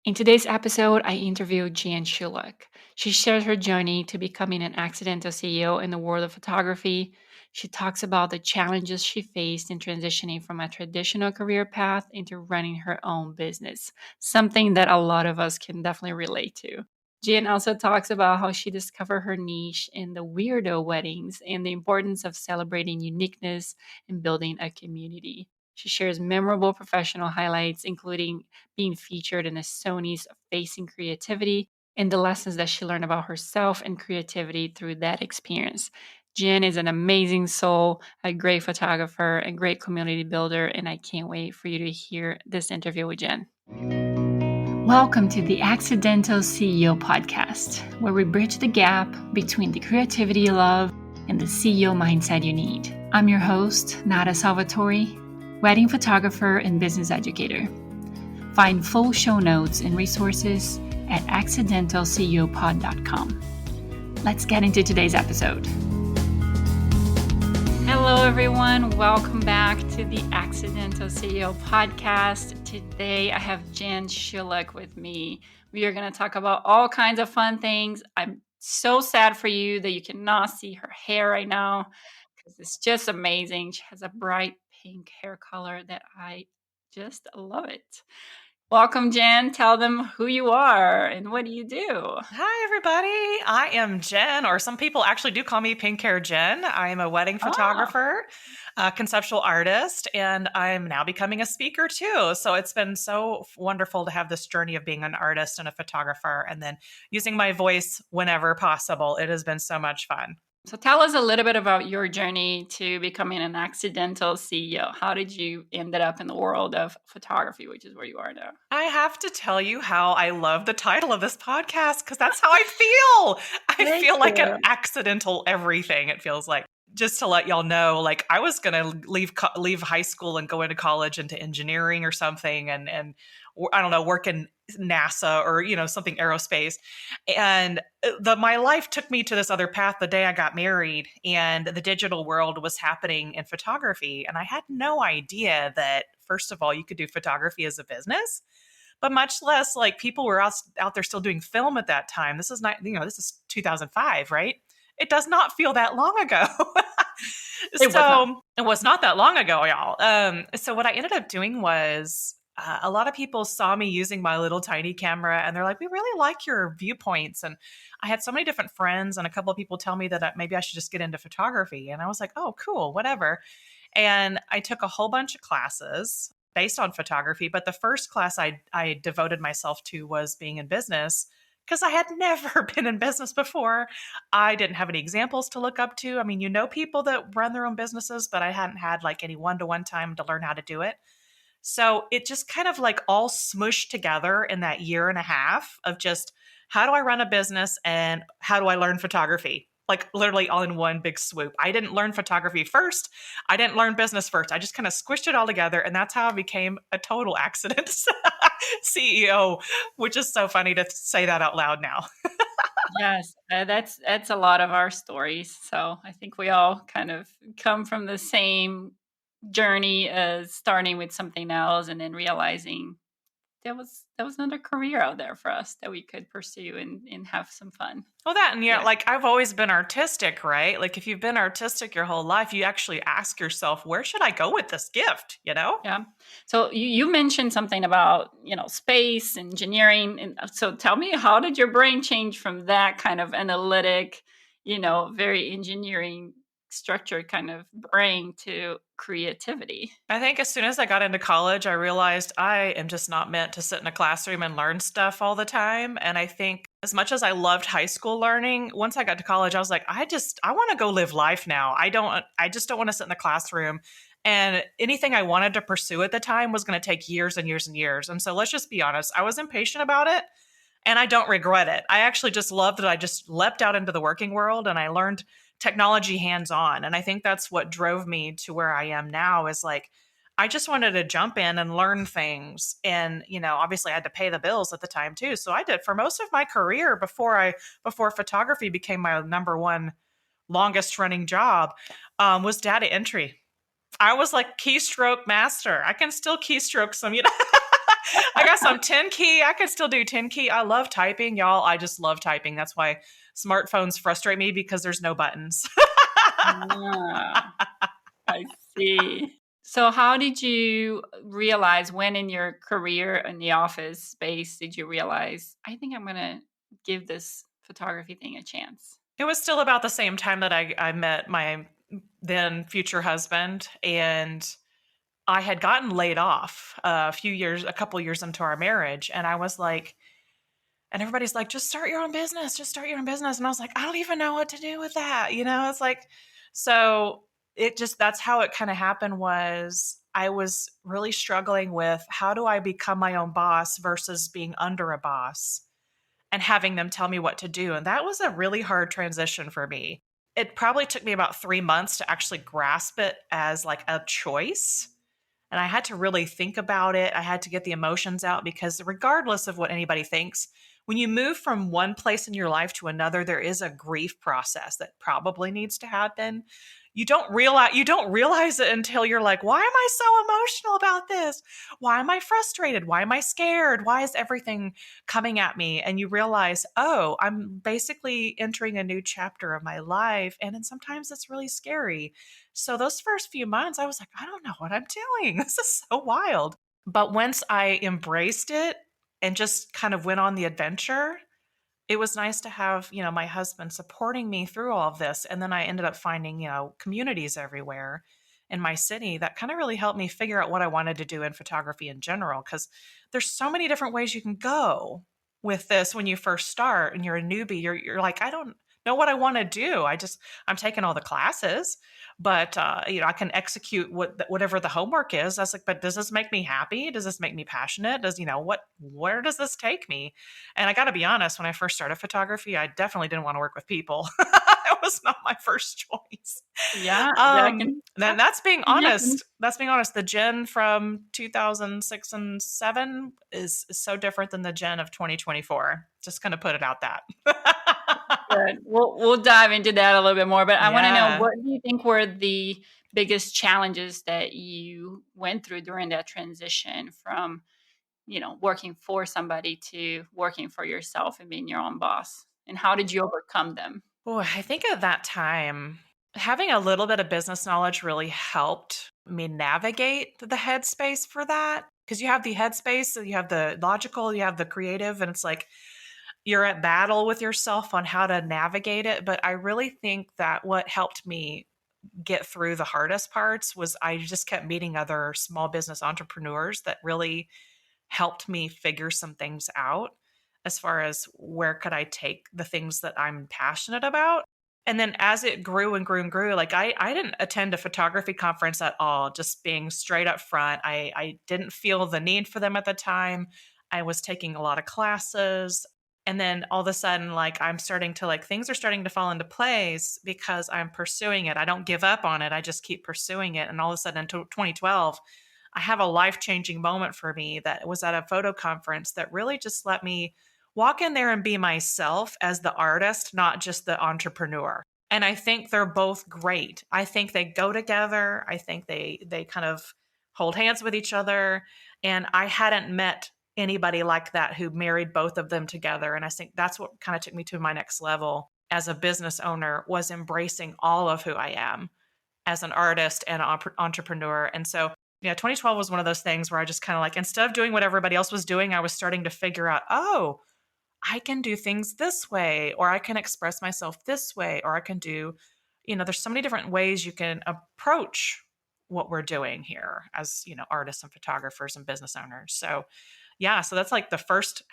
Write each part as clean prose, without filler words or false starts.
In today's episode, I interviewed Schillek. She shares her journey to becoming an accidental CEO in the world of photography. She talks about the challenges she faced in transitioning from a traditional career path into running her own business, something that a lot of us can definitely relate to. Jan also talks about how she discovered her niche in the weirdo weddings and the importance of celebrating uniqueness and building a community. She shares memorable professional highlights, including being featured in a Sony's Facing Creativity and the lessons that she learned about herself and creativity through that experience. Jen is an amazing soul, a great photographer, and great community builder, and I can't wait for you to hear this interview with Jen. Welcome to the Accidental CEO podcast, where we bridge the gap between the creativity you love and the CEO mindset you need. I'm your host, Nada Salvatore, wedding photographer and business educator. Find full show notes and resources at accidentalceopod.com. Let's get into today's episode. Hello, everyone. Welcome back to the Accidental CEO podcast. Today, I have Jen Schillek with me. We are going to talk about all kinds of fun things. I'm so sad for you that you cannot see her hair right now because it's just amazing. She has a bright pink hair color that I just love it. Welcome, Jen. Tell them who you are and what do you do? Hi, everybody. I am Jen, or some people actually do call me Pink Hair Jen. I am a wedding photographer, a conceptual artist, and I'm now becoming a speaker too. So it's been so wonderful to have this journey of being an artist and a photographer and then using my voice whenever possible. It has been so much fun. So tell us a little bit about your journey to becoming an accidental CEO. How did you end up in the world of photography, which is where you are now? I have to tell you how I love the title of this podcast because that's how I feel. I feel like an accidental everything, it feels like. Just to let y'all know, like I was going to leave high school and go into college into engineering or something and I don't know, work in NASA or, something aerospace. And my life took me to this other path the day I got married, and the digital world was happening in photography. And I had no idea that, first of all, you could do photography as a business, but much less like people were out there still doing film at that time. This is not, this is 2005, right? It does not feel that long ago. It was not that long ago, y'all. So what I ended up doing was a lot of people saw me using my little tiny camera and they're like, we really like your viewpoints. And I had so many different friends and a couple of people tell me that maybe I should just get into photography. And I was like, oh, cool, whatever. And I took a whole bunch of classes based on photography. But the first class I devoted myself to was being in business because I had never been in business before. I didn't have any examples to look up to. I mean, people that run their own businesses, but I hadn't had like any one-to-one time to learn how to do it. So it just kind of like all smushed together in that year and a half of just how do I run a business and how do I learn photography? Like literally all in one big swoop. I didn't learn photography first. I didn't learn business first. I just kind of squished it all together. And that's how I became a total accident CEO, which is so funny to say that out loud now. Yes, that's a lot of our stories. So I think we all kind of come from the same journey as starting with something else and then realizing there was another career out there for us that we could pursue and have some fun. Well, like I've always been artistic, right? Like if you've been artistic your whole life, you actually ask yourself, where should I go with this gift? Yeah. So you mentioned something about, space, engineering. And so tell me, how did your brain change from that kind of analytic, very engineering structured kind of brain to creativity? I think as soon as I got into college, I realized I am just not meant to sit in a classroom and learn stuff all the time. And I think as much as I loved high school learning, once I got to college, I was like, I want to go live life now. I just don't want to sit in the classroom. And anything I wanted to pursue at the time was going to take years and years and years. And so let's just be honest, I was impatient about it. And I don't regret it. I actually just loved that I just leapt out into the working world and I learned technology hands-on. And I think that's what drove me to where I am now is like, I just wanted to jump in and learn things. And, obviously I had to pay the bills at the time too. So I did for most of my career before photography became my number one longest running job, was data entry. I was like keystroke master. I can still keystroke some, I got some 10 key. I could still do 10 key. I love typing, y'all. I just love typing. That's why smartphones frustrate me because there's no buttons. Ah, I see. So how did you realize when in your career in the office space did you realize, I think I'm gonna give this photography thing a chance? It was still about the same time that I met my then future husband, and I had gotten laid off a couple years into our marriage, and I was like, and everybody's like, just start your own business, just start your own business. And I was like, I don't even know what to do with that. It's like, so that's how it kind of happened was I was really struggling with how do I become my own boss versus being under a boss and having them tell me what to do. And that was a really hard transition for me. It probably took me about 3 months to actually grasp it as like a choice, and I had to really think about it. I had to get the emotions out because, regardless of what anybody thinks, when you move from one place in your life to another, there is a grief process that probably needs to happen. You don't realize it until you're like, why am I so emotional about this? Why am I frustrated? Why am I scared? Why is everything coming at me? And you realize, oh, I'm basically entering a new chapter of my life. And then sometimes it's really scary. So those first few months, I was like, I don't know what I'm doing. This is so wild. But once I embraced it and just kind of went on the adventure, it was nice to have, my husband supporting me through all of this. And then I ended up finding, communities everywhere in my city that kind of really helped me figure out what I wanted to do in photography in general. Cause there's so many different ways you can go with this when you first start and you're a newbie. You're like, I don't know what I want to do. I'm taking all the classes, but I can execute whatever the homework is. I was like, but does this make me happy? Does this make me passionate? Where does this take me? And I got to be honest, when I first started photography, I definitely didn't want to work with people. It was not my first choice. Yeah, that can Then that's being happen. honest. That's being honest. The Jen from 2006 and 7 is so different than the Jen of 2024. Just gonna put it out that. Good. We'll dive into that a little bit more, but I wanna know, Yeah. what do you think were the biggest challenges that you went through during that transition from, working for somebody to working for yourself and being your own boss? And how did you overcome them? Oh, I think at that time, having a little bit of business knowledge really helped me navigate the headspace for that. Because you have the headspace, so you have the logical, you have the creative, and it's like you're at battle with yourself on how to navigate it. But I really think that what helped me get through the hardest parts was I just kept meeting other small business entrepreneurs that really helped me figure some things out as far as where could I take the things that I'm passionate about. And then as it grew and grew and grew, like I didn't attend a photography conference at all, just being straight up front. I didn't feel the need for them at the time. I was taking a lot of classes. And then all of a sudden, like I'm starting to like things are starting to fall into place because I'm pursuing it. I don't give up on it. I just keep pursuing it. And all of a sudden in 2012, I have a life changing moment for me that was at a photo conference that really just let me walk in there and be myself as the artist, not just the entrepreneur. And I think they're both great. I think they go together. I think they kind of hold hands with each other. And I hadn't met anybody like that who married both of them together. And I think that's what kind of took me to my next level as a business owner was embracing all of who I am as an artist and an entrepreneur. And so, yeah, 2012 was one of those things where I just kind of like, instead of doing what everybody else was doing, I was starting to figure out, oh, I can do things this way, or I can express myself this way, or I can do, there's so many different ways you can approach what we're doing here as, artists and photographers and business owners. So, yeah, so that's like the first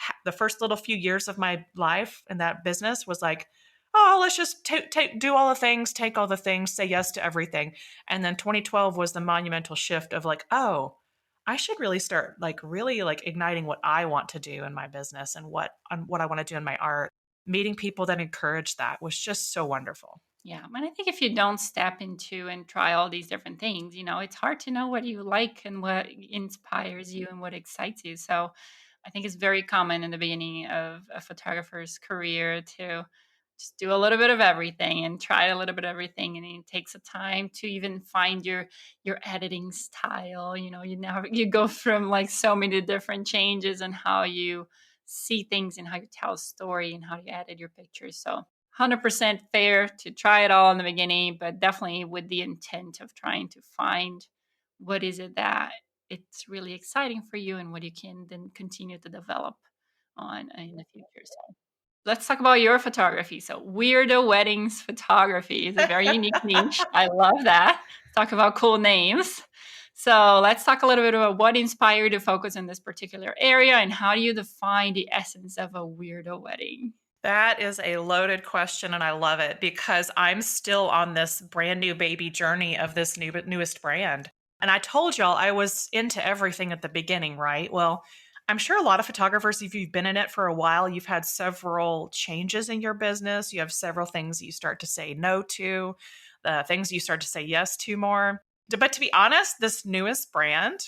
little few years of my life in that business was like, oh, let's just do all the things, take all the things, say yes to everything. And then 2012 was the monumental shift of like, oh, I should really start like really like igniting what I want to do in my business and what I want to do in my art. Meeting people that encourage that was just so wonderful. Yeah, and I think if you don't step into and try all these different things, it's hard to know what you like and what inspires you and what excites you. So I think it's very common in the beginning of a photographer's career to just do a little bit of everything and try a little bit of everything, and it takes a time to even find your editing style. You go from like so many different changes and how you see things and how you tell a story and how you edit your pictures. So 100% fair to try it all in the beginning, but definitely with the intent of trying to find what is it that it's really exciting for you and what you can then continue to develop on in the future. So let's talk about your photography. So Weirdo Weddings Photography is a very unique niche. I love that. Let's talk about cool names. So let's talk a little bit about what inspired you to focus in this particular area and how do you define the essence of a weirdo wedding? That is a loaded question, and I love it because I'm still on this brand new baby journey of this newest brand. And I told y'all I was into everything at the beginning, right? Well, I'm sure a lot of photographers, if you've been in it for a while, you've had several changes in your business. You have several things that you start to say no to, things you start to say yes to more. But to be honest, this newest brand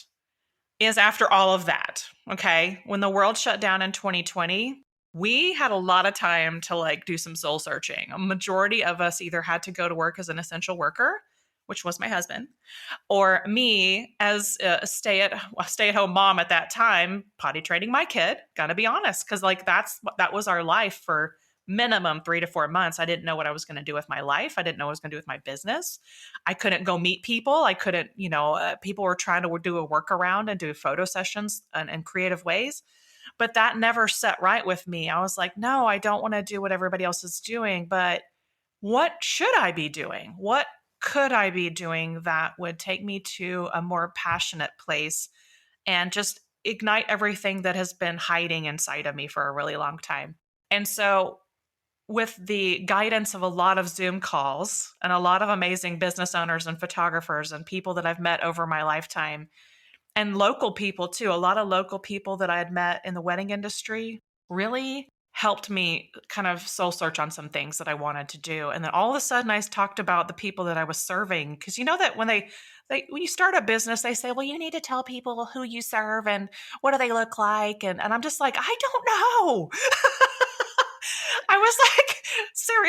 is after all of that. Okay. When the world shut down in 2020, we had a lot of time to like do some soul searching. A majority of us either had to go to work as an essential worker, which was my husband, or me as a stay at home mom at that time, potty training my kid. Gotta be honest, because like that was our life for minimum 3 to 4 months. I didn't know what I was going to do with my life. I didn't know what I was going to do with my business. I couldn't go meet people. I couldn't, people were trying to do a workaround and do photo sessions and creative ways. But that never set right with me. I was like, no, I don't want to do what everybody else is doing, but what should I be doing? What could I be doing that would take me to a more passionate place and just ignite everything that has been hiding inside of me for a really long time? And so, with the guidance of a lot of Zoom calls and a lot of amazing business owners and photographers and people that I've met over my lifetime, and local people too, a lot of local people that I had met in the wedding industry really helped me kind of soul search on some things that I wanted to do. And then all of a sudden I talked about the people that I was serving. Cause you know that when when you start a business, they say, well, you need to tell people who you serve and what do they look like? And I'm just like, I don't know. I was like,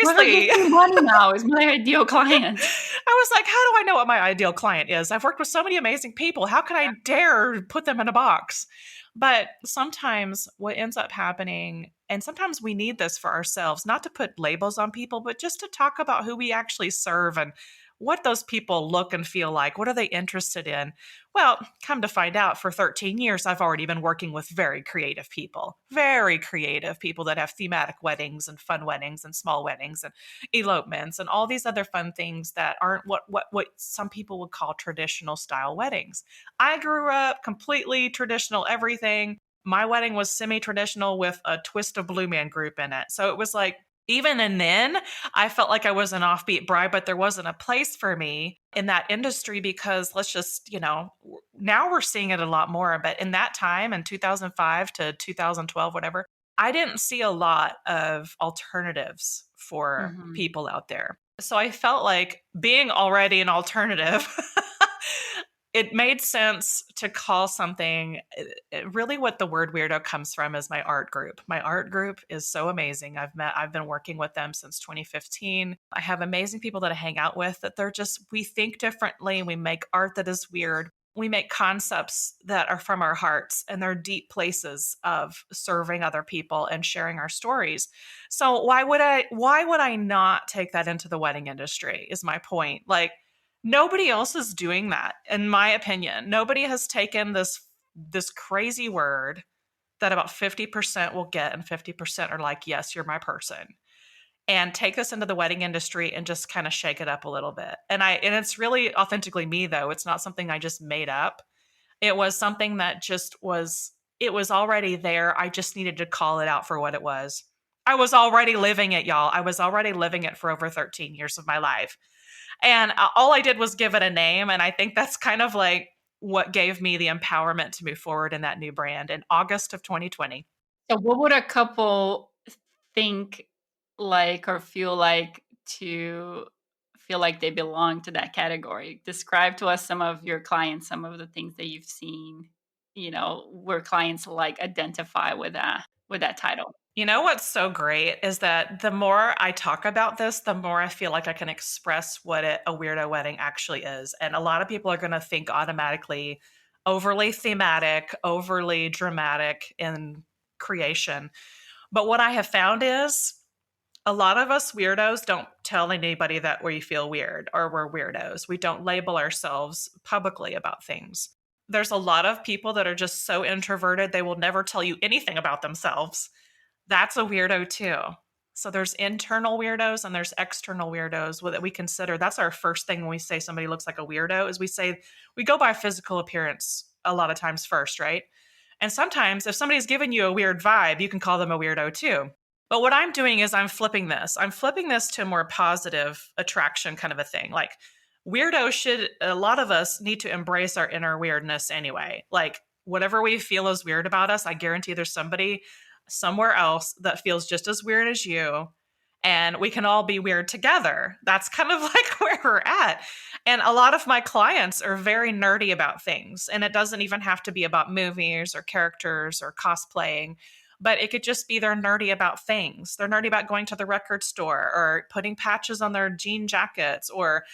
Whoever gives seriously. me money now is my ideal client. I was like, how do I know what my ideal client is? I've worked with so many amazing people. How can I dare put them in a box? But sometimes what ends up happening, and sometimes we need this for ourselves, not to put labels on people, but just to talk about who we actually serve and what those people look and feel like. What are they interested in? Well, come to find out, for 13 years, I've already been working with very creative people that have thematic weddings and fun weddings and small weddings and elopements and all these other fun things that aren't what some people would call traditional style weddings. I grew up completely traditional everything. My wedding was semi-traditional with a twist of Blue Man Group in it. So it was like, even and then I felt like I was an offbeat bride, but there wasn't a place for me in that industry because let's just, now we're seeing it a lot more. But in that time, in 2005 to 2012, whatever, I didn't see a lot of alternatives for Mhm. people out there. So I felt like being already an alternative, it made sense to call something really what the word weirdo comes from is my art group. My art group is so amazing. I've been working with them since 2015. I have amazing people that I hang out with that we think differently. We make art that is weird. We make concepts that are from our hearts and they're deep places of serving other people and sharing our stories. So why would I not take that into the wedding industry is my point. Like, nobody else is doing that, in my opinion. Nobody has taken this crazy word that about 50% will get and 50% are like, yes, you're my person. And take this into the wedding industry and just kind of shake it up a little bit. And it's really authentically me though. It's not something I just made up. It was something that it was already there. I just needed to call it out for what it was. I was already living it, y'all. I was already living it for over 13 years of my life. And all I did was give it a name. And I think that's kind of like what gave me the empowerment to move forward in that new brand in August of 2020. So what would a couple think like or to feel like they belong to that category? Describe to us some of your clients, some of the things that you've seen, where clients like identify with that title. You know what's so great is that the more I talk about this, the more I feel like I can express what a weirdo wedding actually is. And a lot of people are going to think automatically overly thematic, overly dramatic in creation. But what I have found is a lot of us weirdos don't tell anybody that we feel weird or we're weirdos. We don't label ourselves publicly about things. There's a lot of people that are just so introverted, they will never tell you anything about themselves. That's a weirdo too. So there's internal weirdos and there's external weirdos that we consider. That's our first thing when we say somebody looks like a weirdo is we say we go by physical appearance a lot of times first, right? And sometimes if somebody's giving you a weird vibe, you can call them a weirdo too. But what I'm doing is I'm flipping this. I'm flipping this to a more positive attraction kind of a thing. Like weirdo should a lot of us need to embrace our inner weirdness anyway. Like whatever we feel is weird about us, I guarantee there's somebody somewhere else that feels just as weird as you, and we can all be weird together. That's kind of like where we're at. And a lot of my clients are very nerdy about things, and it doesn't even have to be about movies or characters or cosplaying, but it could just be they're nerdy about things. They're nerdy about going to the record store or putting patches on their jean jackets or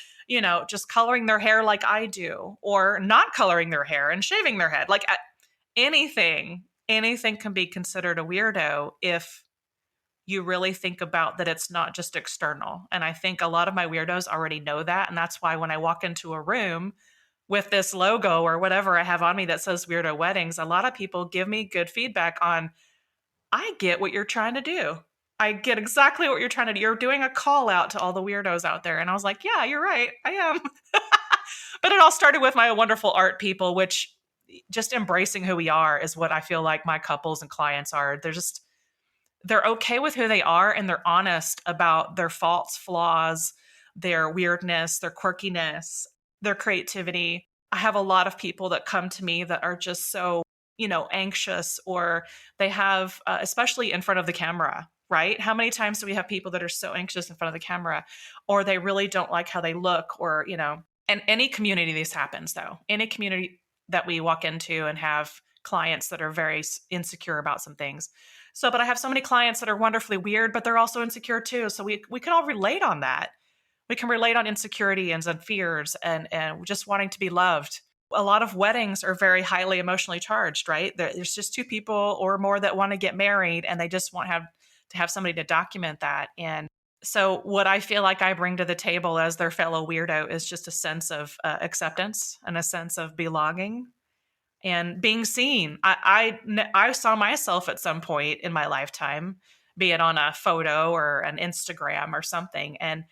just coloring their hair like I do, or not coloring their hair and shaving their head. Like anything can be considered a weirdo if you really think about that it's not just external. And I think a lot of my weirdos already know that. And that's why when I walk into a room with this logo or whatever I have on me that says Weirdo Weddings, a lot of people give me good feedback on, I get what you're trying to do. I get exactly what you're trying to do. You're doing a call out to all the weirdos out there. And I was like, yeah, you're right. I am. But it all started with my wonderful art people, which just embracing who we are is what I feel like my couples and clients are. They're okay with who they are and they're honest about their faults, flaws, their weirdness, their quirkiness, their creativity. I have a lot of people that come to me that are just so, anxious, or they have, especially in front of the camera, right? How many times do we have people that are so anxious in front of the camera, or they really don't like how they look, or, and any community this happens though, any community that we walk into and have clients that are very insecure about some things. So, but I have so many clients that are wonderfully weird, but they're also insecure too. So we can all relate on that. We can relate on insecurity and fears and just wanting to be loved. A lot of weddings are very highly emotionally charged, right? There's just two people or more that want to get married, and they just want to have somebody to document that. And so, what I feel like I bring to the table as their fellow weirdo is just a sense of acceptance and a sense of belonging and being seen. I saw myself at some point in my lifetime, be it on a photo or an Instagram or something. And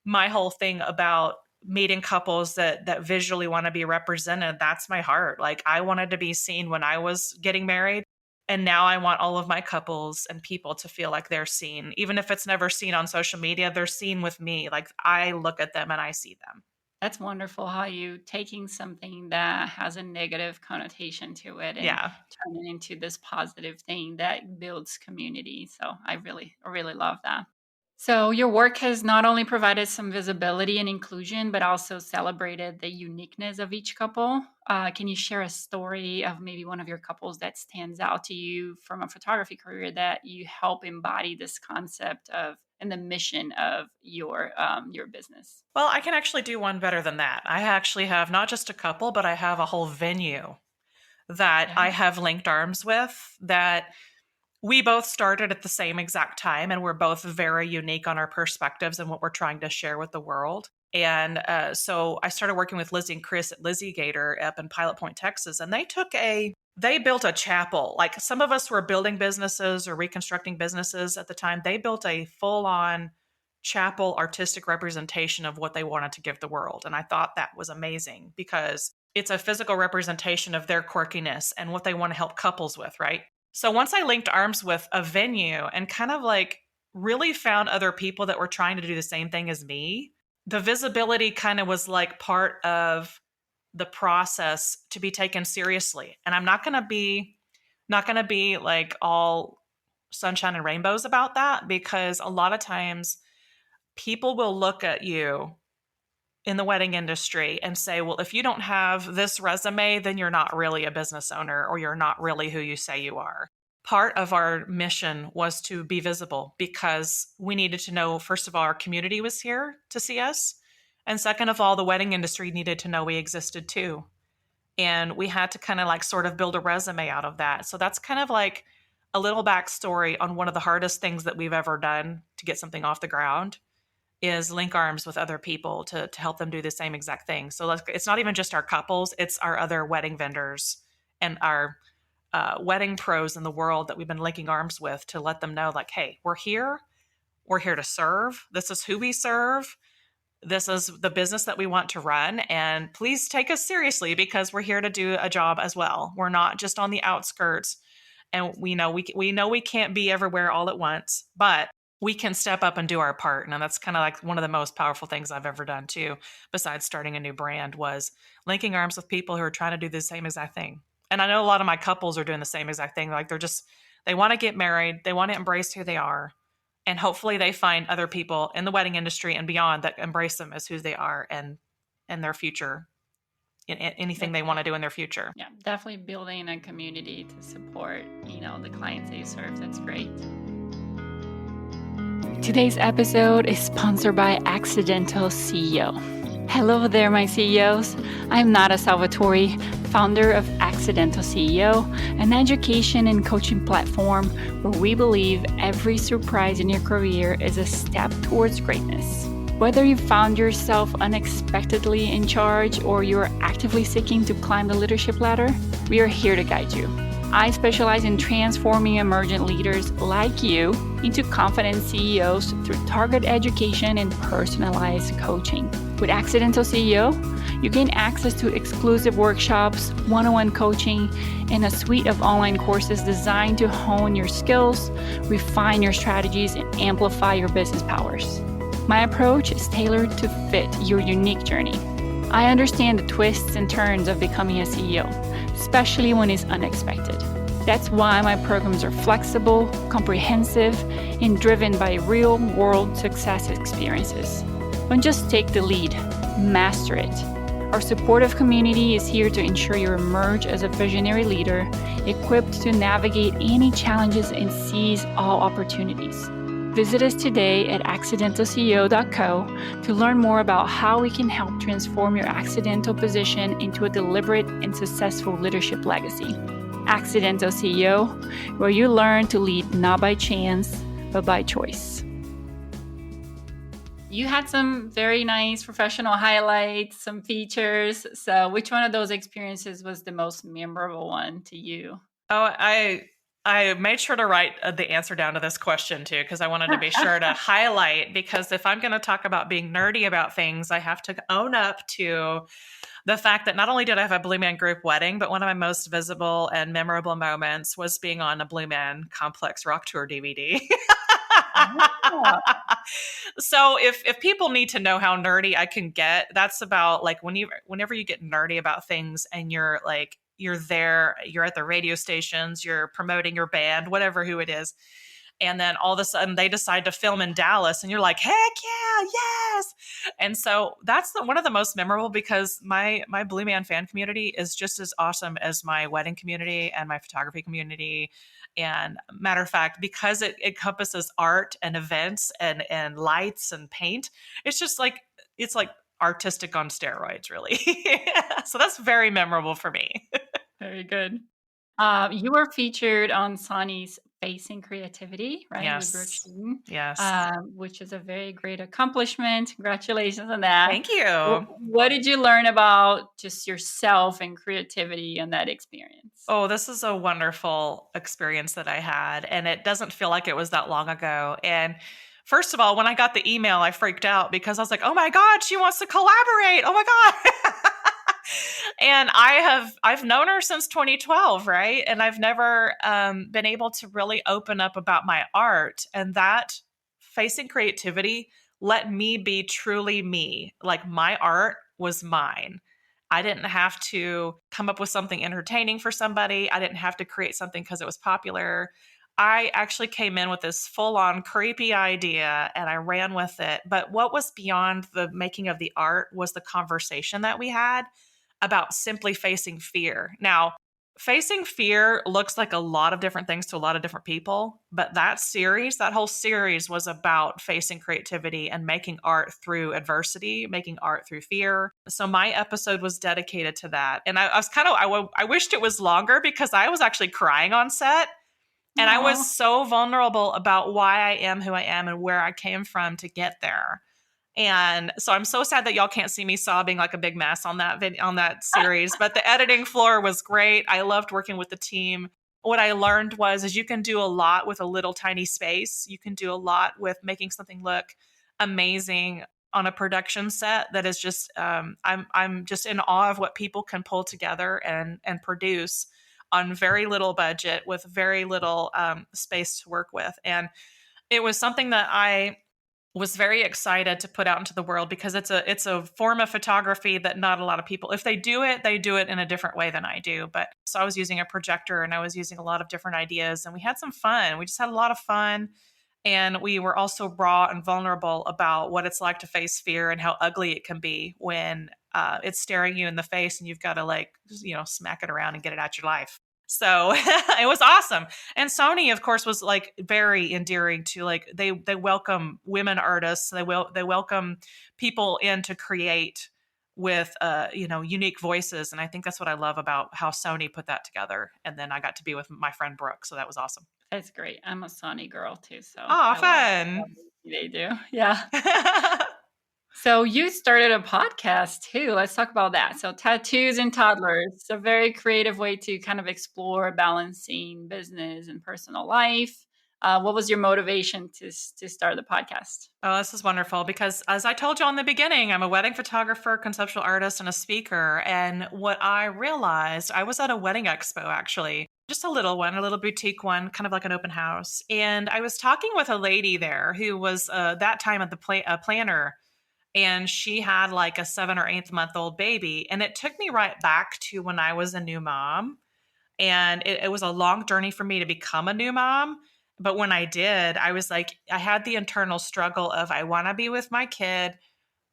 my whole thing about meeting couples that visually want to be represented, that's my heart. Like I wanted to be seen when I was getting married. And now I want all of my couples and people to feel like they're seen. Even if it's never seen on social media, they're seen with me. Like I look at them and I see them. That's wonderful how you taking something that has a negative connotation to it and Yeah. turn it into this positive thing that builds community. So I really love that. So your work has not only provided some visibility and inclusion, but also celebrated the uniqueness of each couple. Can you share a story of maybe one of your couples that stands out to you from a photography career that you help embody this concept of and the mission of your business? Well, I can actually do one better than that. I actually have not just a couple, but I have a whole venue that Yeah. I have linked arms with that we both started at the same exact time, and we're both very unique on our perspectives and what we're trying to share with the world. And so I started working with Lizzie and Chris at Lizzie Gator up in Pilot Point, Texas, and they built a chapel. Like some of us were building businesses or reconstructing businesses at the time. They built a full on chapel artistic representation of what they wanted to give the world. And I thought that was amazing because it's a physical representation of their quirkiness and what they want to help couples with, right? So once I linked arms with a venue and kind of like really found other people that were trying to do the same thing as me, the visibility kind of was like part of the process to be taken seriously. And I'm not going to be like all sunshine and rainbows about that, because a lot of times people will look at you in the wedding industry and say, well, if you don't have this resume, then you're not really a business owner or you're not really who you say you are. part of our mission was to be visible because we needed to know, first of all, our community was here to see us. And second of all, the wedding industry needed to know we existed too. And we had to kind of like sort of build a resume out of that. So that's kind of like a little backstory on one of the hardest things that we've ever done to get something off the ground is link arms with other people to help them do the same exact thing. So like, it's not even just our couples, it's our other wedding vendors and our wedding pros in the world that we've been linking arms with to let them know, like, hey, we're here to serve. This is who we serve. This is the business that we want to run. And please take us seriously because we're here to do a job as well. We're not just on the outskirts. And we know we can't be everywhere all at once, but we can step up and do our part. And that's kind of like one of the most powerful things I've ever done too, besides starting a new brand, was linking arms with people who are trying to do the same exact thing. And I know a lot of my couples are doing the same exact thing. Like they want to get married, they want to embrace who they are. And hopefully they find other people in the wedding industry and beyond that embrace them as who they are and their future, in anything they want to do in their future. Yeah, definitely building a community to support, the clients that you serve. That's great. Today's episode is sponsored by Accidental CEO. Hello there, my CEOs. I'm Nada Salvatore, founder of Accidental CEO, an education and coaching platform where we believe every surprise in your career is a step towards greatness. Whether you found yourself unexpectedly in charge or you're actively seeking to climb the leadership ladder, we are here to guide you. I specialize in transforming emergent leaders like you into confident CEOs through target education and personalized coaching. With Accidental CEO, you gain access to exclusive workshops, one-on-one coaching, and a suite of online courses designed to hone your skills, refine your strategies, and amplify your business powers. My approach is tailored to fit your unique journey. I understand the twists and turns of becoming a CEO, especially when it's unexpected. That's why my programs are flexible, comprehensive, and driven by real-world success experiences. Don't just take the lead, master it. Our supportive community is here to ensure you emerge as a visionary leader, equipped to navigate any challenges and seize all opportunities. Visit us today at accidentalceo.co to learn more about how we can help transform your accidental position into a deliberate and successful leadership legacy. Accidental CEO, where you learn to lead not by chance, but by choice. You had some very nice professional highlights, some features. So which one of those experiences was the most memorable one to you? Oh, I made sure to write the answer down to this question too, because I wanted to be sure to highlight, because if I'm going to talk about being nerdy about things, I have to own up to the fact that not only did I have a Blue Man Group wedding, but one of my most visible and memorable moments was being on a Blue Man Complex Rock Tour DVD. Yeah. So if people need to know how nerdy I can get, that's about like whenever you get nerdy about things and you're there, you're at the radio stations, you're promoting your band, whatever who it is. And then all of a sudden they decide to film in Dallas and you're like, heck yeah, yes. And so that's one of the most memorable, because my Blue Man fan community is just as awesome as my wedding community and my photography community. And matter of fact, because it encompasses art and events and lights and paint, it's like artistic on steroids, really. So that's very memorable for me. Very good. You were featured on Sony's Facing Creativity, right? Yes. With Brooke Sheen, Yes. which is a very great accomplishment. Congratulations on that. Thank you. What did you learn about just yourself and creativity in that experience? Oh, this is a wonderful experience that I had, and it doesn't feel like it was that long ago. And first of all, when I got the email, I freaked out because I was like, "Oh my God, she wants to collaborate. Oh my God." And I've known her since 2012, right? And I've never been able to really open up about my art, and that Facing Creativity let me be truly me. Like, my art was mine. I didn't have to come up with something entertaining for somebody. I didn't have to create something because it was popular. I actually came in with this full-on creepy idea and I ran with it. But what was beyond the making of the art was the conversation that we had about simply facing fear. Now, Facing fear looks like a lot of different things to a lot of different people, but that whole series was about facing creativity and making art through adversity, making art through fear. So my episode was dedicated to that. And I was I wished it was longer because I was actually crying on set. And I was Aw. so vulnerable about why I am who I am and where I came from to get there. And so I'm so sad that y'all can't see me sobbing like a big mess on on that series, but the editing floor was great. I loved working with the team. What I learned was is you can do a lot with a little tiny space. You can do a lot with making something look amazing on a production set that is just I'm just in awe of what people can pull together and produce on very little budget with very little space to work with. And it was something that I was very excited to put out into the world because it's a form of photography that not a lot of people, if they do it in a different way than I do. But so I was using a projector and I was using a lot of different ideas and we had some fun. We just had a lot of fun. And we were also raw and vulnerable about what it's like to face fear and how ugly it can be when it's staring you in the face and you've got to like, smack it around and get it out your life. So it was awesome. And Sony, of course, was like very endearing to like they welcome women artists. They welcome people in to create with unique voices. And I think that's what I love about how Sony put that together. And then I got to be with my friend Brooke. So that was awesome. That's great. I'm a Sony girl too, so Oh, love fun. everything they do. Yeah. So you started a podcast too. Let's talk about that. So Tattoos and Toddlers, it's a very creative way to kind of explore balancing business and personal life. What was your motivation to start the podcast? Oh, this is wonderful because as I told you in the beginning, I'm a wedding photographer, conceptual artist, and a speaker. And what I realized, I was at a wedding expo actually, just a little one, a little boutique one, kind of like an open house. And I was talking with a lady there who was that time at the planner, and she had like a 7 or 8 month old baby. And it took me right back to when I was a new mom. And it was a long journey for me to become a new mom. But when I did, I was like, I had the internal struggle of I want to be with my kid,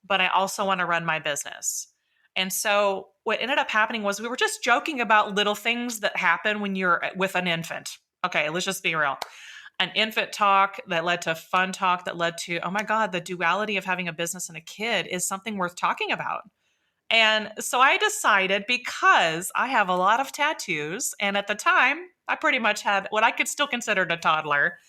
but I also want to run my business. And so what ended up happening was we were just joking about little things that happen when you're with an infant. Okay, let's just be real. An infant talk that led to fun talk that led to, oh my God, the duality of having a business and a kid is something worth talking about. And so I decided because I have a lot of tattoos, and at the time, I pretty much had what I could still consider a toddler.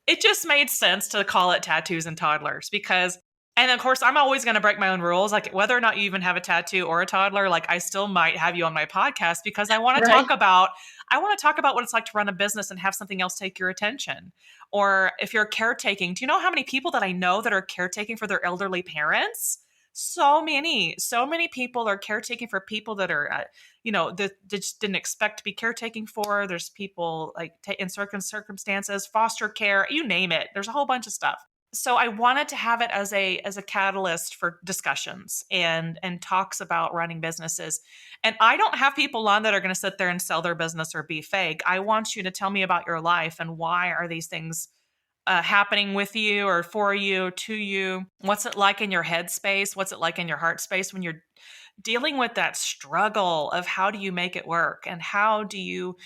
It just made sense to call it Tattoos and Toddlers because, and of course, I'm always going to break my own rules. Like whether or not you even have a tattoo or a toddler, like I still might have you on my podcast because I want to Right. talk about, what it's like to run a business and have something else take your attention. Or if you're caretaking, do you know how many people that I know that are caretaking for their elderly parents? So many people are caretaking for people that are, that just didn't expect to be caretaking for. There's people like in certain circumstances, foster care, you name it. There's a whole bunch of stuff. So I wanted to have it as a catalyst for discussions and talks about running businesses. And I don't have people on that are going to sit there and sell their business or be fake. I want you to tell me about your life and why are these things happening with you or for you, to you? What's it like in your head space? What's it like in your heart space when you're dealing with that struggle of how do you make it work and how do you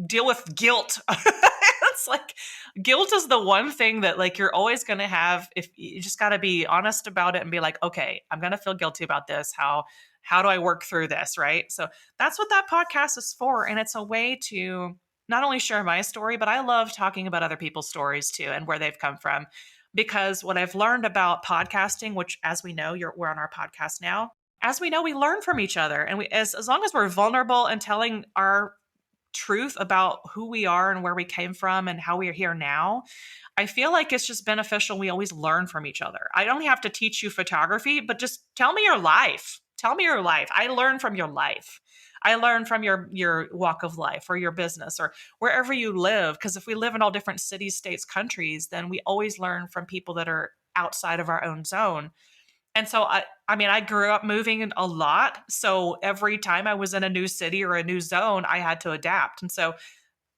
deal with guilt? It's like guilt is the one thing that like you're always going to have. If you just got to be honest about it and be like, okay, I'm going to feel guilty about this. How do I work through this? Right. So that's what that podcast is for. And it's a way to not only share my story, but I love talking about other people's stories too and where they've come from. Because what I've learned about podcasting, which as we know, we're on our podcast now, as we know, we learn from each other. And as long as we're vulnerable and telling our truth about who we are and where we came from and how we are here now, I feel like it's just beneficial. We always learn from each other. I don't have to teach you photography, but just tell me your life. Tell me your life. I learn from your life. I learn from your walk of life or your business or wherever you live. Because if we live in all different cities, states, countries, then we always learn from people that are outside of our own zone. And so I grew up moving a lot. So every time I was in a new city or a new zone, I had to adapt. And so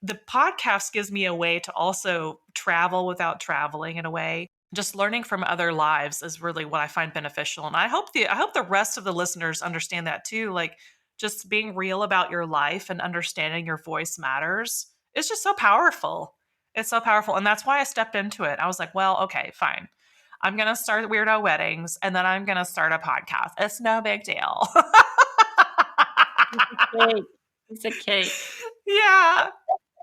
the podcast gives me a way to also travel without traveling in a way. Just learning from other lives is really what I find beneficial. And I hope the rest of the listeners understand that too. Like just being real about your life and understanding your voice matters is just so powerful. It's so powerful. And that's why I stepped into it. I was like, well, okay, fine. I'm going to start Weirdo Weddings and then I'm going to start a podcast. It's no big deal. It's a cake. It's a cake. Yeah.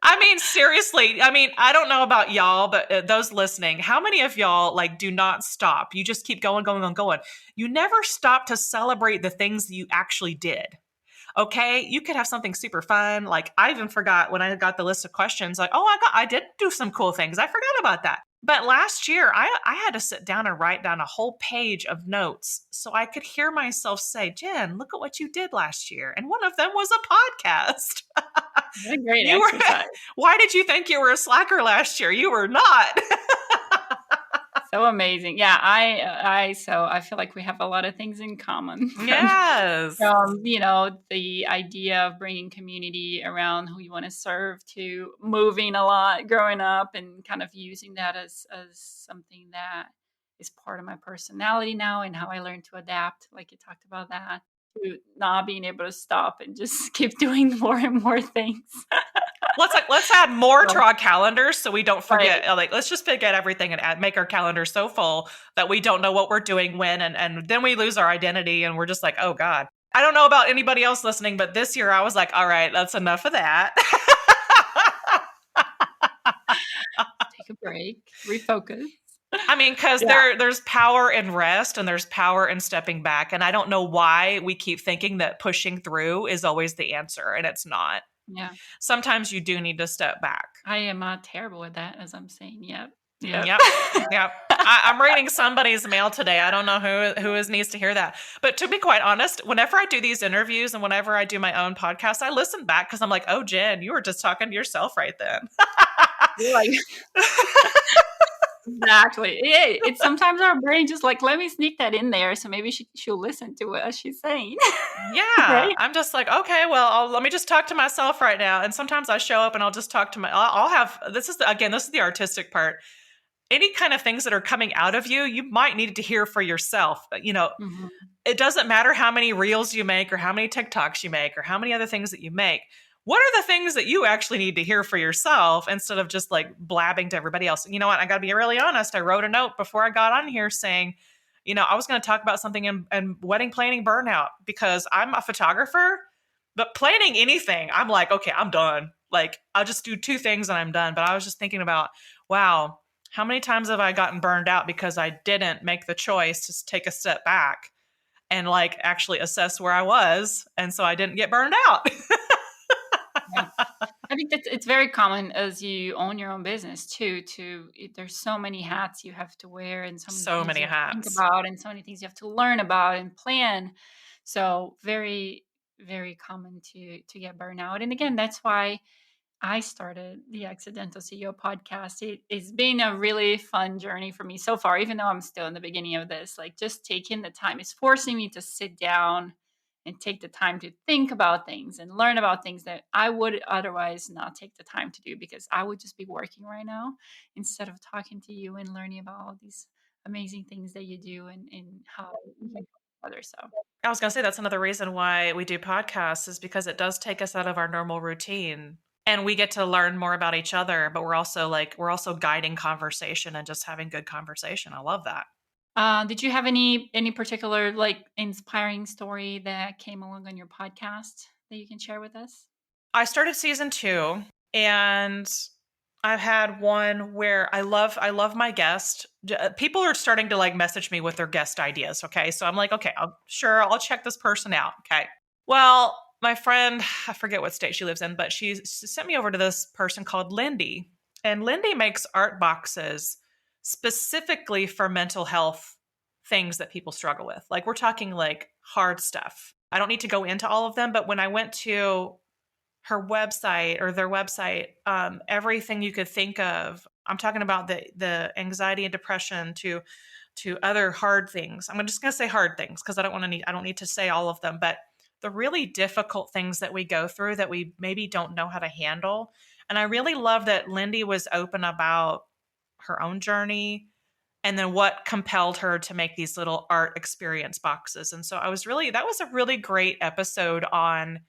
I mean, seriously. I mean, I don't know about y'all, but those listening, how many of y'all like do not stop? You just keep going, going, going, going. You never stop to celebrate the things that you actually did. Okay, you could have something super fun. Like I even forgot when I got the list of questions, like, oh, I did do some cool things. I forgot about that. But last year, I had to sit down and write down a whole page of notes so I could hear myself say, Jen, look at what you did last year. And one of them was a podcast. What a great You exercise. Why did you think you were a slacker last year? You were not. So amazing. Yeah, I feel like we have a lot of things in common. Yes. The idea of bringing community around who you want to serve to moving a lot growing up and kind of using that as something that is part of my personality now and how I learn to adapt, like you talked about that, to not being able to stop and just keep doing more and more things. Let's add more to our calendars so we don't forget. Right. Like, let's just forget everything and make our calendar so full that we don't know what we're doing when, and then we lose our identity and we're just like, oh God. I don't know about anybody else listening, but this year I was like, all right, that's enough of that. Take a break, refocus. I mean, because there's power in rest and there's power in stepping back. And I don't know why we keep thinking that pushing through is always the answer, and it's not. Yeah. Sometimes you do need to step back. I am terrible at that, as I'm saying. Yep. Yep. I'm reading somebody's mail today. I don't know who needs to hear that. But to be quite honest, whenever I do these interviews and whenever I do my own podcast, I listen back because I'm like, oh, Jen, you were just talking to yourself right then. You're like, exactly. It's sometimes our brain just like, let me sneak that in there. So maybe she'll listen to what she's saying. Yeah. Right? I'm just like, okay, well, let me just talk to myself right now. And sometimes I show up and I'll just talk to I'll have, this is the artistic part. Any kind of things that are coming out of you, you might need to hear for yourself. Mm-hmm. It doesn't matter how many reels you make or how many TikToks you make or how many other things that you make. What are the things that you actually need to hear for yourself instead of just like blabbing to everybody else? You know what? I got to be really honest. I wrote a note before I got on here saying, I was going to talk about something in wedding planning burnout because I'm a photographer, but planning anything, I'm like, okay, I'm done. Like I'll just do 2 things and I'm done. But I was just thinking about, wow, how many times have I gotten burned out because I didn't make the choice to take a step back and like actually assess where I was. And so I didn't get burned out. Yeah. I think that it's very common as you own your own business too. There's so many hats you have to wear and so many things you have to think about and so many things you have to learn about and plan. So very, very common to get burnout. And again, that's why I started the Accidental CEO podcast. It's been a really fun journey for me so far, even though I'm still in the beginning of this. Like just taking the time is forcing me to sit down and take the time to think about things and learn about things that I would otherwise not take the time to do because I would just be working right now instead of talking to you and learning about all these amazing things that you do and how you can help others. So I was going to say that's another reason why we do podcasts is because it does take us out of our normal routine and we get to learn more about each other, but we're also guiding conversation and just having good conversation. I love that. Did you have any particular like inspiring story that came along on your podcast that you can share with us? I started season 2 and I've had one where I love my guest. People are starting to like message me with their guest ideas. Okay. So I'm like, okay, I'll check this person out. Okay. Well, my friend, I forget what state she lives in, but she sent me over to this person called Lindy. And Lindy makes art boxes specifically for mental health things that people struggle with. Like we're talking like hard stuff. I don't need to go into all of them, but when I went to her website or their website, everything you could think of, I'm talking about the anxiety and depression to other hard things. I'm just going to say hard things because I don't need to say all of them, but the really difficult things that we go through that we maybe don't know how to handle. And I really love that Lindy was open about her own journey and then what compelled her to make these little art experience boxes. And so that was a really great episode on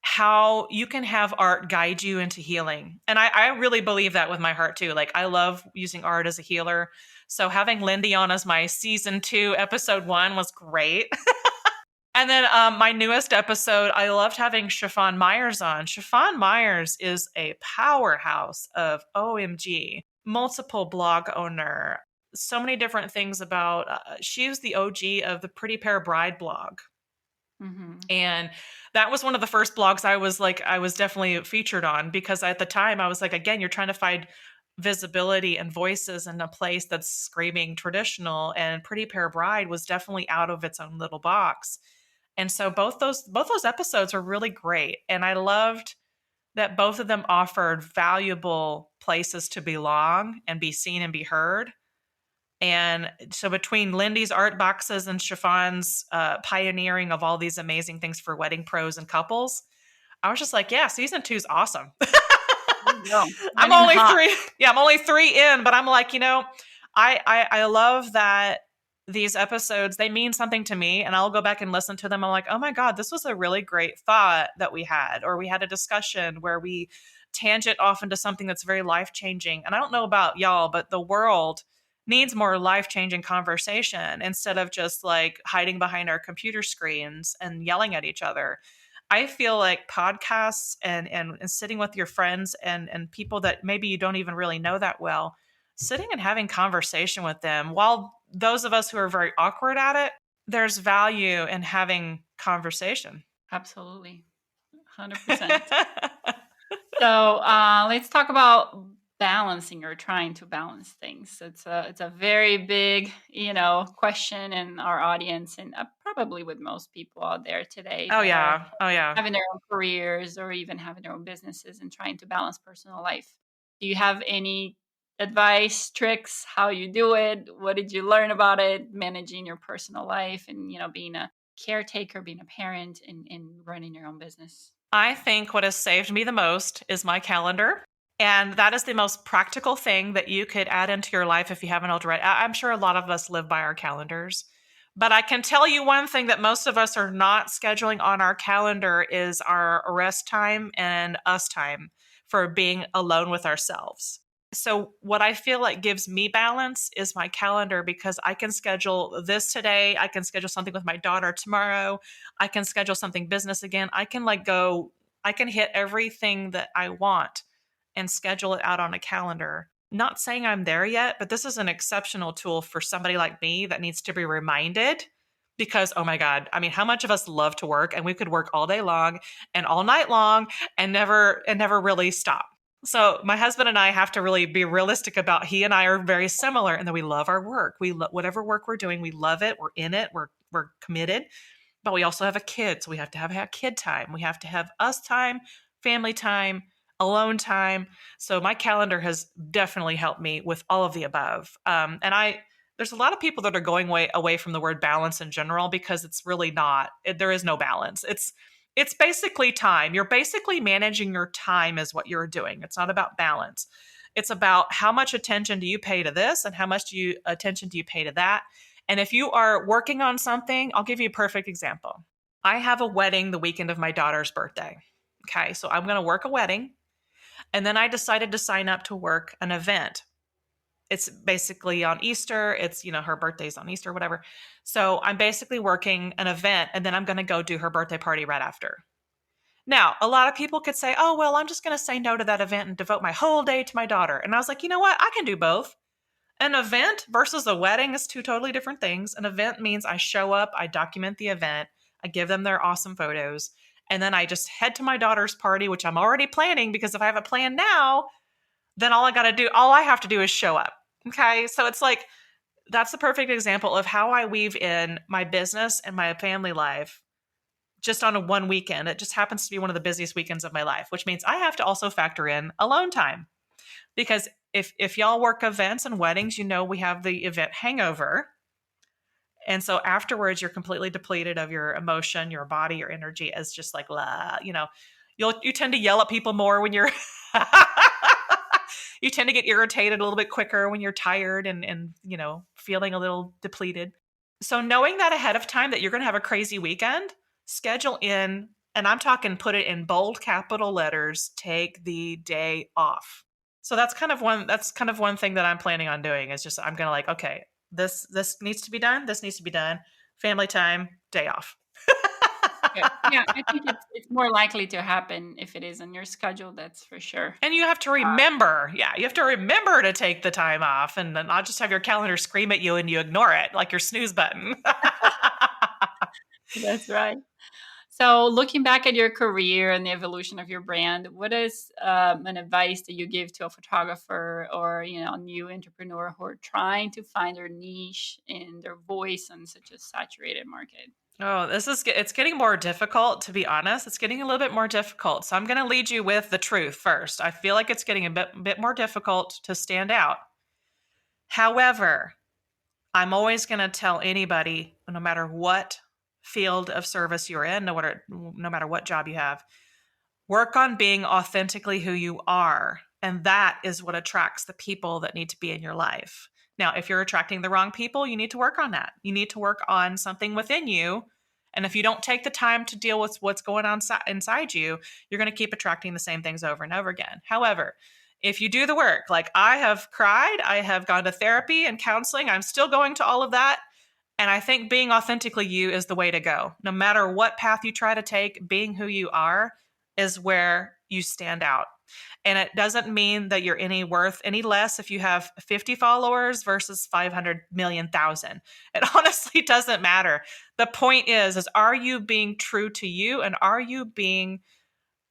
how you can have art guide you into healing. And I really believe that with my heart too. Like, I love using art as a healer. So having Lindy on as my season 2, episode 1 was great. And then my newest episode, I loved having Chiffon Myers on. Chiffon Myers is a powerhouse of OMG, multiple blog owner, so many different things about, she was the OG of the Pretty Pair Bride blog. Mm-hmm. And that was one of the first blogs I was definitely featured on, because at the time I was like, again, you're trying to find visibility and voices in a place that's screaming traditional, and Pretty Pair Bride was definitely out of its own little box. And so both those episodes were really great. And I loved that both of them offered valuable places to belong and be seen and be heard. And so between Lindy's art boxes and Chiffon's pioneering of all these amazing things for wedding pros and couples, I was just like, yeah, season 2 is awesome. I'm only three. Yeah, I'm only 3 in, but I'm like, I love that these episodes, they mean something to me, and I'll go back and listen to them. I'm like, oh my God, this was a really great thought that we had, or we had a discussion where we tangent off into something that's very life-changing. And I don't know about y'all, but the world needs more life-changing conversation instead of just like hiding behind our computer screens and yelling at each other. I feel like podcasts and sitting with your friends and people that maybe you don't even really know that well, sitting and having conversation with them, while those of us who are very awkward at it, there's value in having conversation. Absolutely. 100%. So let's talk about balancing, or trying to balance things. It's a very big, question in our audience, and probably with most people out there today. Oh yeah. Having their own careers, or even having their own businesses, and trying to balance personal life. Do you have any advice, tricks, how you do it? What did you learn about it, managing your personal life, and being a caretaker, being a parent, and running your own business? I think what has saved me the most is my calendar. And that is the most practical thing that you could add into your life if you haven't already. I'm sure a lot of us live by our calendars. But I can tell you one thing that most of us are not scheduling on our calendar is our rest time and us time for being alone with ourselves. So what I feel like gives me balance is my calendar, because I can schedule this today. I can schedule something with my daughter tomorrow. I can schedule something business again. I can hit everything that I want and schedule it out on a calendar. Not saying I'm there yet, but this is an exceptional tool for somebody like me that needs to be reminded, because, oh my God, I mean, how much of us love to work, and we could work all day long and all night long and never really stop. So my husband and I have to really be realistic about, he and I are very similar in that we love our work. Whatever work we're doing, we love it. We're in it. We're committed, but we also have a kid. So we have to have kid time. We have to have us time, family time, alone time. So my calendar has definitely helped me with all of the above. There's a lot of people that are going away from the word balance in general, because it's really not, there is no balance. It's basically time. You're basically managing your time is what you're doing. It's not about balance. It's about how much attention do you pay to this, and how much attention do you pay to that. And if you are working on something, I'll give you a perfect example. I have a wedding the weekend of my daughter's birthday. Okay, so I'm going to work a wedding. And then I decided to sign up to work an event. It's basically on Easter. It's, her birthday's on Easter, whatever. So I'm basically working an event, and then I'm going to go do her birthday party right after. Now, a lot of people could say, oh, well, I'm just going to say no to that event and devote my whole day to my daughter. And I was like, you know what? I can do both. An event versus a wedding is 2 totally different things. An event means I show up, I document the event, I give them their awesome photos, and then I just head to my daughter's party, which I'm already planning, because if I have a plan now, then all I have to do is show up. Okay. So it's like, that's the perfect example of how I weave in my business and my family life just on one weekend. It just happens to be one of the busiest weekends of my life, which means I have to also factor in alone time, because if y'all work events and weddings, we have the event hangover. And so afterwards, you're completely depleted of your emotion, your body, your energy is just like, you tend to yell at people more when you're, You tend to get irritated a little bit quicker when you're tired and feeling a little depleted. So knowing that ahead of time that you're going to have a crazy weekend, schedule in, and I'm talking put it in bold capital letters, take the day off. So that's kind of one thing that I'm planning on doing is just I'm going to like, okay, this needs to be done, this needs to be done. Family time, day off. Good. Yeah, I think it's more likely to happen if it is on your schedule, that's for sure. And you have to remember, you have to remember to take the time off and then not just have your calendar scream at you and you ignore it like your snooze button. That's right. So, looking back at your career and the evolution of your brand, what is an advice that you give to a photographer or a new entrepreneur who are trying to find their niche and their voice on such a saturated market? Oh, it's getting more difficult, to be honest. It's getting a little bit more difficult. So I'm going to lead you with the truth first. I feel like it's getting a bit more difficult to stand out. However, I'm always going to tell anybody, no matter what field of service you're in, no matter what job you have, work on being authentically who you are. And that is what attracts the people that need to be in your life. Now, if you're attracting the wrong people, you need to work on that. You need to work on something within you. And if you don't take the time to deal with what's going on inside you, you're going to keep attracting the same things over and over again. However, if you do the work, like I have cried, I have gone to therapy and counseling, I'm still going to all of that. And I think being authentically you is the way to go. No matter what path you try to take, being who you are is where you stand out. And it doesn't mean that you're any less if you have 50 followers versus 500 million thousand. It honestly doesn't matter. The point is are you being true to you and are you being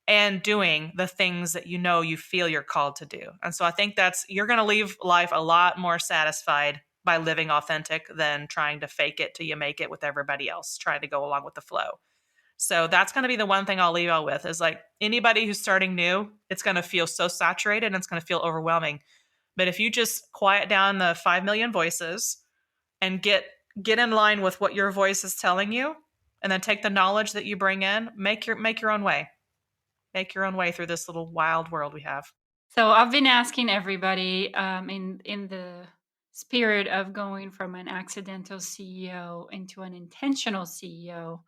and doing the things that you feel you're called to do? And so I think you're going to leave life a lot more satisfied by living authentic than trying to fake it till you make it with everybody else, trying to go along with the flow. So that's going to be the one thing I'll leave y'all with is like anybody who's starting new, it's going to feel so saturated and it's going to feel overwhelming. But if you just quiet down the 5 million voices and get in line with what your voice is telling you, and then take the knowledge that you bring in, make your own way. Make your own way through this little wild world we have. So I've been asking everybody in the spirit of going from an accidental CEO into an intentional CEO,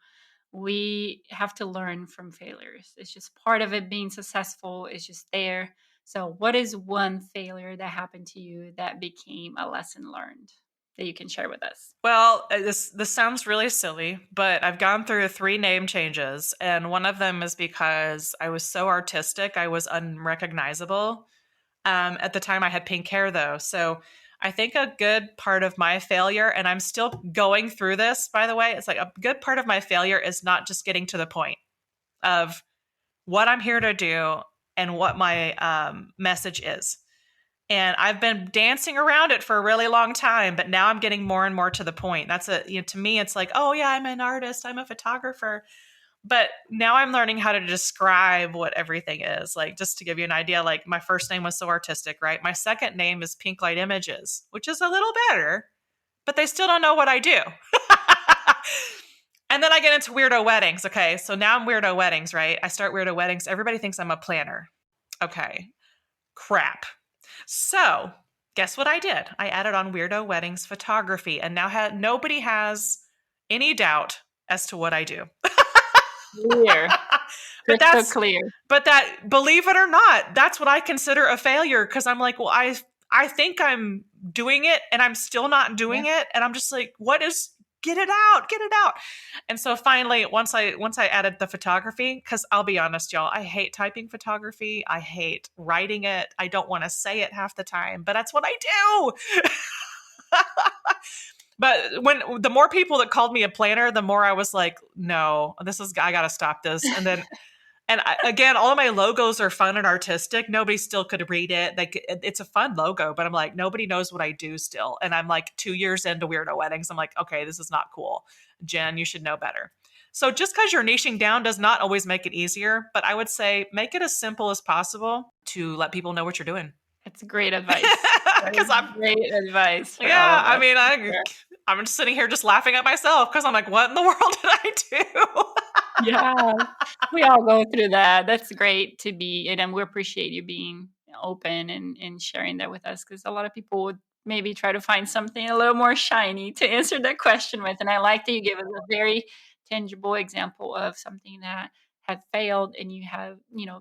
we have to learn from failures. It's just part of it being successful. It's just there. So what is one failure that happened to you that became a lesson learned that you can share with us? Well, this sounds really silly, but I've gone through 3 name changes. And one of them is because I was so artistic, I was unrecognizable. At the time I had pink hair though. So I think a good part of my failure, and I'm still going through this, by the way, it's like a good part of my failure is not just getting to the point of what I'm here to do and what my message is. And I've been dancing around it for a really long time, but now I'm getting more and more to the point. To me, it's like, oh yeah, I'm an artist, I'm a photographer. But now I'm learning how to describe what everything is. Like, just to give you an idea, like my first name was so artistic, right? My second name is Pink Light Images, which is a little better, but they still don't know what I do. And then I get into Weirdo Weddings. Okay, so now I'm Weirdo Weddings, right? I start Weirdo Weddings. Everybody thinks I'm a planner. Okay, crap. So guess what I did? I added on Weirdo Weddings Photography, and now nobody has any doubt as to what I do. Clear. Crystal clear. But believe it or not, that's what I consider a failure because I'm like, well, I think I'm doing it and I'm still not doing it. And I'm just like, get it out. And so finally, once I added the photography, because I'll be honest, y'all, I hate typing photography. I hate writing it. I don't want to say it half the time, but that's what I do. But when the more people that called me a planner, the more I was like, no, I got to stop this. And then, again, all of my logos are fun and artistic. Nobody still could read it. Like, it's a fun logo, but I'm like, nobody knows what I do still. And I'm like 2 years into Weirdo Weddings. I'm like, okay, this is not cool. Jen, you should know better. So just because you're niching down does not always make it easier. But I would say make it as simple as possible to let people know what you're doing. That's great advice. Because I'm great advice. Yeah, I mean, I'm just sitting here just laughing at myself because I'm like, what in the world did I do? Yeah, we all go through that. That's great to be, and we appreciate you being open and sharing that with us, because a lot of people would maybe try to find something a little more shiny to answer that question with. And I like that you gave us a very tangible example of something that had failed and you have,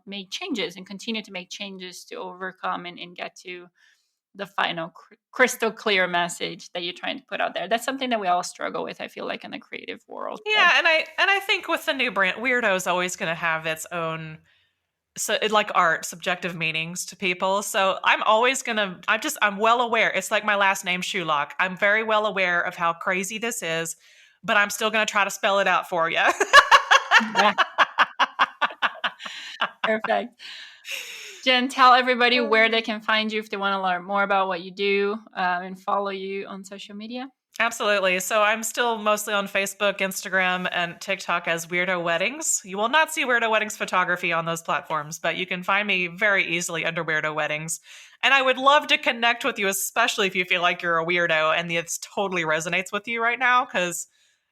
made changes and continue to make changes to overcome and get to the final crystal clear message that you're trying to put out there. That's something that we all struggle with, I feel like, in the creative world. So. Yeah, and I think with the new brand, Weirdo is always going to have its own, so like art, subjective meanings to people. So I'm well aware. It's like my last name, Sulak. I'm very well aware of how crazy this is, but I'm still going to try to spell it out for you. Yeah. Perfect. Jen, tell everybody where they can find you if they want to learn more about what you do and follow you on social media. Absolutely. So I'm still mostly on Facebook, Instagram, and TikTok as Weirdo Weddings. You will not see Weirdo Weddings Photography on those platforms, but you can find me very easily under Weirdo Weddings. And I would love to connect with you, especially if you feel like you're a weirdo and it totally resonates with you right now, because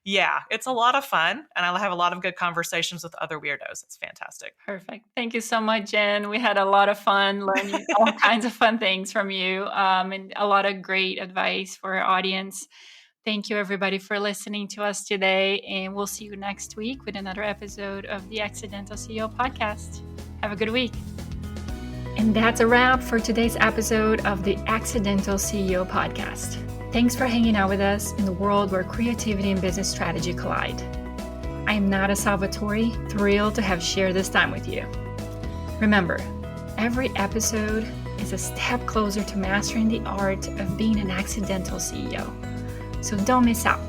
yeah, it's a lot of fun, and I'll have a lot of good conversations with other weirdos. It's fantastic. Perfect. Thank you so much, Jen. We had a lot of fun learning all kinds of fun things from you, and a lot of great advice for our audience. Thank you, everybody, for listening to us today, and we'll see you next week with another episode of the Accidental CEO podcast. Have a good week. And that's a wrap for today's episode of the Accidental CEO podcast. Thanks for hanging out with us in the world where creativity and business strategy collide. I am Nada Salvatore, thrilled to have shared this time with you. Remember, every episode is a step closer to mastering the art of being an accidental CEO. So don't miss out.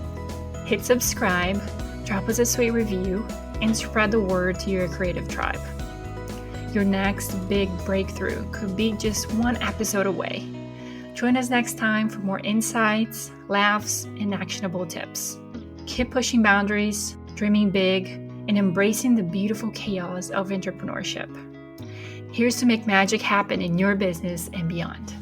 Hit subscribe, drop us a sweet review, and spread the word to your creative tribe. Your next big breakthrough could be just one episode away. Join us next time for more insights, laughs, and actionable tips. Keep pushing boundaries, dreaming big, and embracing the beautiful chaos of entrepreneurship. Here's to make magic happen in your business and beyond.